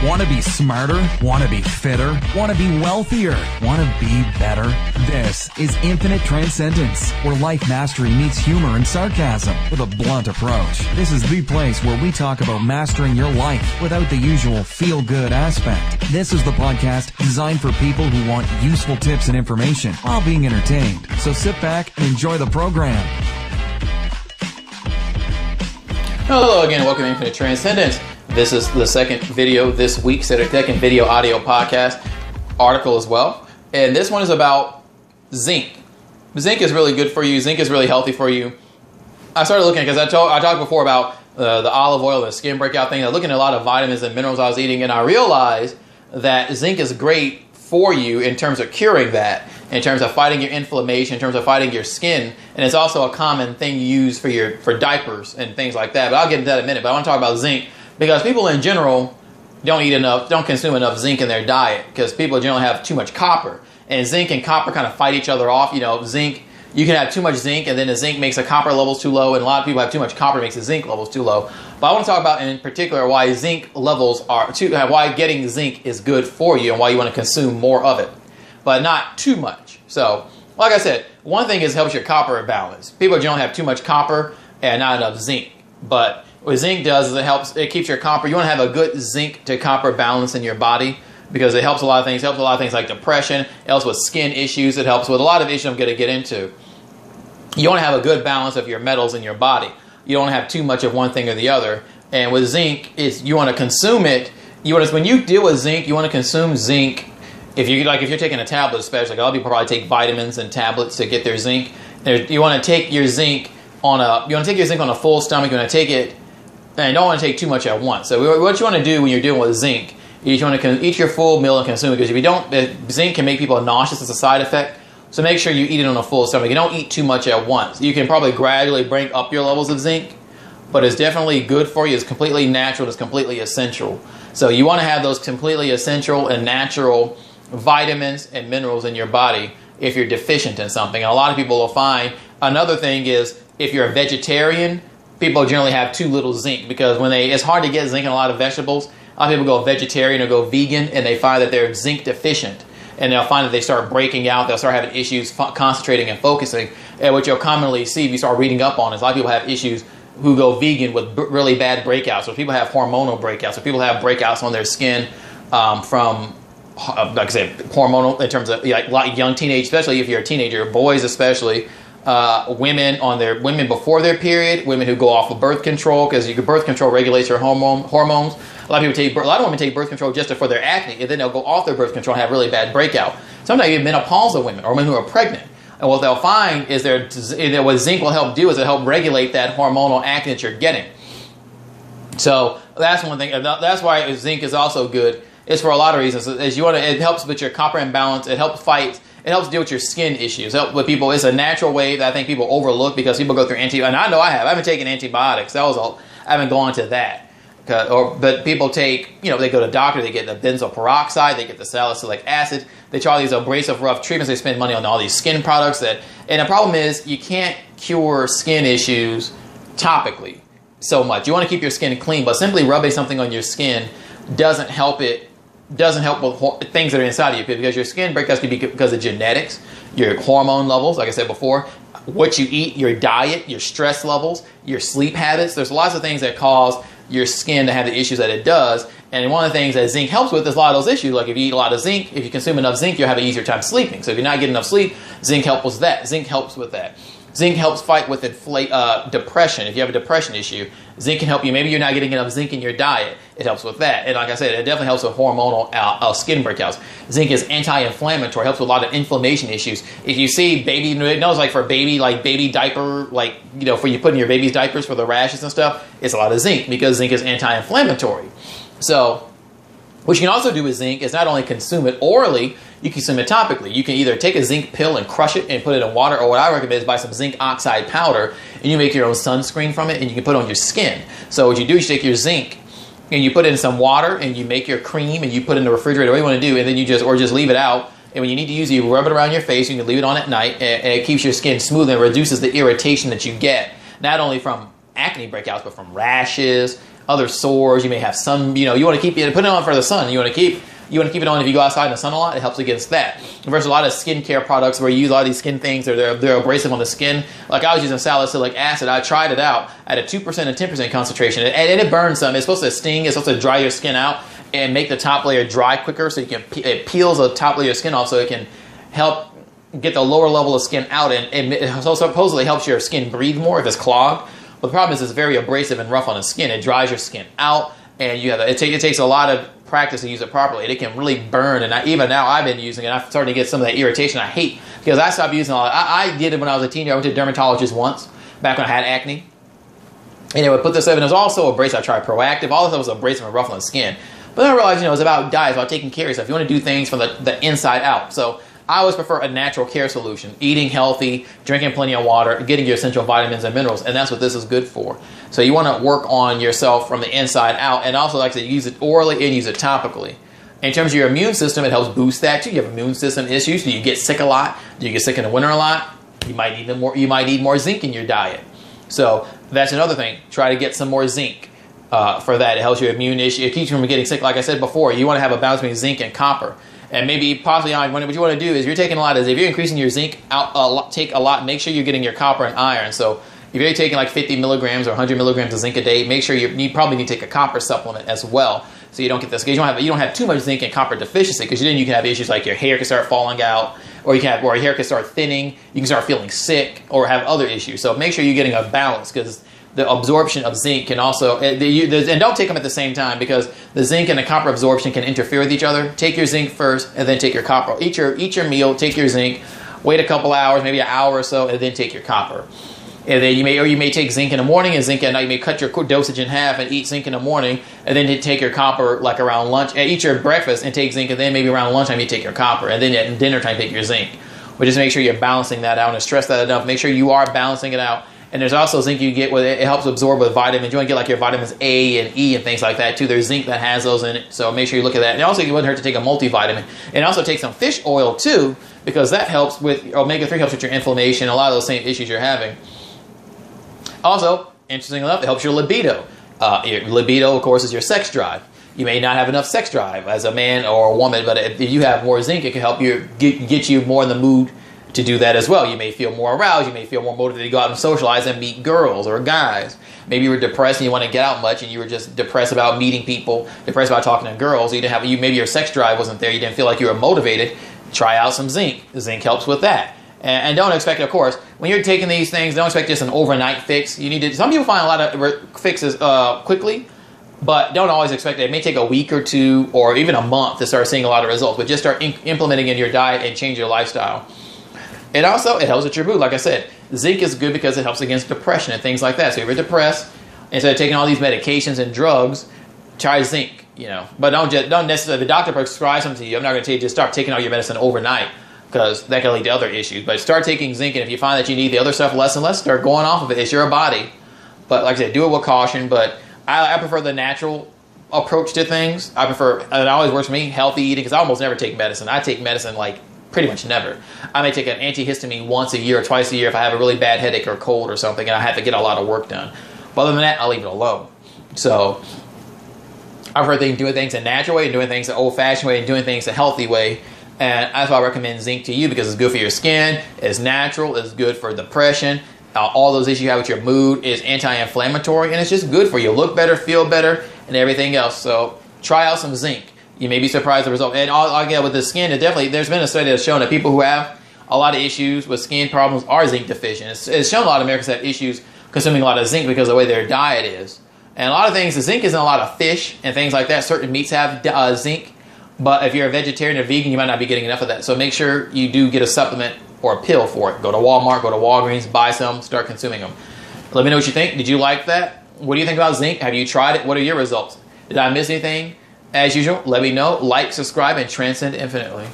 Want to be smarter? Want to be fitter? Want to be wealthier? Want to be better? This is Infinite Transcendence, where life mastery meets humor and sarcasm with a blunt approach. This is the place where we talk about mastering your life without the usual feel-good aspect. This is the podcast designed for people who want useful tips and information while being entertained. So sit back and enjoy the program. Hello again, welcome to Infinite Transcendence. This is the second video this week, second video audio podcast article as well. And this one is about zinc. Zinc is really good for you. Zinc is really healthy for you. I started looking, because I talked before about the olive oil and the skin breakout thing. I was looking at a lot of vitamins and minerals I was eating, and I realized that zinc is great for you in terms of curing that, in terms of fighting your inflammation, in terms of fighting your skin. And it's also a common thing you use for diapers and things like that. But I'll get into that in a minute. But I want to talk about zinc, because people in general don't consume enough zinc in their diet, because people generally have too much copper. And zinc and copper kind of fight each other off. You know, zinc, you can have too much zinc, and then the zinc makes the copper levels too low, and a lot of people have too much copper, makes the zinc levels too low. But I want to talk about in particular why zinc levels why getting zinc is good for you, and why you want to consume more of it, but not too much. So, like I said, one thing is it helps your copper balance. People generally have too much copper and not enough zinc. But what zinc does is it keeps your copper. You want to have a good zinc to copper balance in your body, because it helps a lot of things. It helps a lot of things like depression. It helps with skin issues. It helps with a lot of issues I'm going to get into. You want to have a good balance of your metals in your body. You don't want to have too much of one thing or the other. And with zinc, you want to consume it. When you deal with zinc, you want to consume zinc. If you're taking a tablet, especially, like a lot of people probably take vitamins and tablets to get their zinc. You want to take your zinc on a full stomach. You want to take it, and you don't want to take too much at once. So what you want to do when you're dealing with zinc, you want to eat your full meal and consume it, because if you don't, zinc can make people nauseous as a side effect. So make sure you eat it on a full stomach. You don't eat too much at once. You can probably gradually bring up your levels of zinc, but it's definitely good for you. It's completely natural. It's completely essential. So you want to have those completely essential and natural vitamins and minerals in your body if you're deficient in something. And a lot of people will find another thing is, if you're a vegetarian, people generally have too little zinc, because it's hard to get zinc in a lot of vegetables. A lot of people go vegetarian or go vegan, and they find that they're zinc deficient. And they'll find that they start breaking out. They'll start having issues concentrating and focusing. And what you'll commonly see if you start reading up on is a lot of people have issues who go vegan with really bad breakouts. So people have hormonal breakouts. So people have breakouts on their skin from, like I said, hormonal, in terms of like young teenage, especially if you're a teenager, boys especially, women before their period, women who go off of birth control, because birth control regulates your hormones. A lot of women take birth control just for their acne, and then they'll go off their birth control and have really bad breakout. Sometimes even menopausal women or women who are pregnant. And what they'll find is what zinc will help do is it'll help regulate that hormonal acne that you're getting. So that's one thing. That's why zinc is also good. It's for a lot of reasons. It helps with your copper imbalance. It helps deal with your skin issues. It's a natural way that I think people overlook, because people go through and I know I haven't taken antibiotics. I haven't gone to that. But people take, they go to doctor, they get the benzoyl peroxide, they get the salicylic acid, they try these abrasive rough treatments, they spend money on all these skin products and the problem is you can't cure skin issues topically so much. You want to keep your skin clean, but simply rubbing something on your skin doesn't help with things that are inside of you, because your skin breakouts can be because of genetics, your hormone levels, like I said before, what you eat, your diet, your stress levels, your sleep habits. There's lots of things that cause your skin to have the issues that it does. And one of the things that zinc helps with is a lot of those issues. Like if you eat a lot of zinc, if you consume enough zinc, you'll have an easier time sleeping. So if you're not getting enough sleep, zinc helps with that. Zinc helps with that. Zinc helps fight with depression. If you have a depression issue, zinc can help you. Maybe you're not getting enough zinc in your diet. It helps with that. And like I said, it definitely helps with hormonal skin breakouts. Zinc is anti-inflammatory. Helps with a lot of inflammation issues. If you see for baby diaper, for you put in your baby's diapers for the rashes and stuff, it's a lot of zinc, because zinc is anti-inflammatory. So what you can also do with zinc is not only consume it orally, you can consume it topically. You can either take a zinc pill and crush it and put it in water, or what I recommend is buy some zinc oxide powder, and you make your own sunscreen from it, and you can put it on your skin. So what you do is you take your zinc and you put it in some water, and you make your cream, and you put it in the refrigerator, whatever you want to do, and then you just leave it out. And when you need to use it, you rub it around your face. You can leave it on at night, and it keeps your skin smooth and reduces the irritation that you get, not only from acne breakouts, but from rashes, other sores. You may have some, you want to keep it, put it on for the sun. You want to keep it on if you go outside in the sun a lot. It helps against that. Versus a lot of skincare products where you use a lot of these skin things, they're abrasive on the skin. Like I was using salicylic acid. I tried it out at a 2% and 10% concentration, and it burns some. It's supposed to sting. It's supposed to dry your skin out and make the top layer dry quicker, so it peels the top layer of skin off, so it can help get the lower level of skin out, and it supposedly helps your skin breathe more if it's clogged. But the problem is it's very abrasive and rough on the skin. It dries your skin out, and it takes a lot of practice to use it properly. It can really burn, and even now I've been using it. I'm starting to get some of that irritation I hate because I stopped using it. I did it when I was a teenager. I went to a dermatologist once back when I had acne, and they would put this in. It was also abrasive. I tried Proactive. All of that was abrasive and rough on the skin. But then I realized, it's about diet. It's about taking care of yourself. You want to do things from the inside out. So I always prefer a natural care solution. Eating healthy, drinking plenty of water, getting your essential vitamins and minerals, and that's what this is good for. So you want to work on yourself from the inside out, and also, like I said, use it orally and use it topically. In terms of your immune system, it helps boost that too. You have immune system issues. Do you get sick a lot? Do you get sick in the winter a lot? You might need more zinc in your diet. So that's another thing. Try to get some more zinc for that. It helps your immune issue. It keeps you from getting sick. Like I said before, you want to have a balance between zinc and copper. And maybe possibly what you want to do is if you're increasing your zinc out, take a lot, make sure you're getting your copper and iron. So if you're taking like 50 milligrams or 100 milligrams of zinc a day, make sure you probably need to take a copper supplement as well, so you don't get this. You don't have too much zinc and copper deficiency, because then you can have issues like your hair can start falling out, or your hair can start thinning. You can start feeling sick or have other issues. So make sure you're getting a balance, because the absorption of zinc can also, and don't take them at the same time, because the zinc and the copper absorption can interfere with each other. Take your zinc first and then take your copper. Eat your meal, take your zinc, wait a couple hours, maybe an hour or so, and then take your copper. And then you may take zinc in the morning and zinc at night. You may cut your dosage in half and eat zinc in the morning, and then take your copper like around lunch. Eat your breakfast and take zinc, and then maybe around lunchtime you take your copper, and then at dinner time take your zinc. But just make sure you're balancing that out, and stress that enough. Make sure you are balancing it out. And there's also zinc you get with it. It helps absorb with vitamins. You want to get like your vitamins A and E and things like that too. There's zinc that has those in it, so make sure you look at that. And also, you wouldn't hurt to take a multivitamin, and also take some fish oil too, because that helps with omega-3, helps with your inflammation, a lot of those same issues you're having. Also, interestingly enough, it helps your libido. Your libido, of course, is your sex drive. You may not have enough sex drive as a man or a woman, but if you have more zinc, it can help you get you more in the mood to do that as well. You may feel more aroused. You may feel more motivated to go out and socialize and meet girls or guys. Maybe you were depressed and you want to get out much, and you were just depressed about meeting people, depressed about talking to girls. Maybe your sex drive wasn't there. You didn't feel like you were motivated. Try out some zinc. Zinc helps with that. And don't expect, of course, when you're taking these things, don't expect just an overnight fix. Some people find a lot of fixes quickly, but don't always expect it. It may take a week or two or even a month to start seeing a lot of results, but just start implementing in your diet and change your lifestyle. And also, it helps with your mood. Like I said, zinc is good because it helps against depression and things like that. So if you're depressed, instead of taking all these medications and drugs, try zinc. But don't necessarily, if the doctor prescribes them to you, I'm not going to tell you just start taking all your medicine overnight, because that can lead to other issues. But start taking zinc, and if you find that you need the other stuff less and less, start going off of it. It's your body. But like I said, do it with caution. But I prefer the natural approach to things. It always works for me, healthy eating, because I almost never take medicine. I take medicine like pretty much never. I may take an antihistamine once a year or twice a year if I have a really bad headache or cold or something and I have to get a lot of work done. But other than that, I'll leave it alone. So I prefer doing things a natural way and doing things the old-fashioned way and doing things a healthy way. And that's why I recommend zinc to you, because it's good for your skin, it's natural, it's good for depression, all those issues you have with your mood, is anti-inflammatory, and it's just good for you. Look better, feel better, and everything else. So try out some zinc. You may be surprised at the result. And again, with the skin, there's been a study that's shown that people who have a lot of issues with skin problems are zinc deficient. It's shown a lot of Americans have issues consuming a lot of zinc because of the way their diet is. And a lot of things, the zinc is in a lot of fish and things like that. Certain meats have zinc, but if you're a vegetarian or vegan, you might not be getting enough of that. So make sure you do get a supplement or a pill for it. Go to Walmart, go to Walgreens, buy some, start consuming them. Let me know what you think. Did you like that? What do you think about zinc? Have you tried it? What are your results? Did I miss anything? As usual, let me know. Like, subscribe, and transcend infinitely.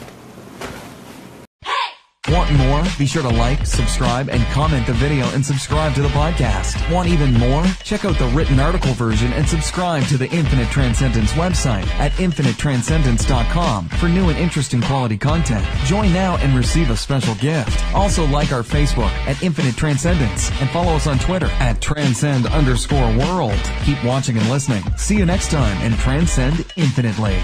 Want more? Be sure to like, subscribe, and comment the video and subscribe to the podcast. Want even more? Check out the written article version and subscribe to the Infinite Transcendence website at infinitetranscendence.com for new and interesting quality content. Join now and receive a special gift. Also like our Facebook at Infinite Transcendence and follow us on Twitter at transcend_world. Keep watching and listening. See you next time and transcend infinitely.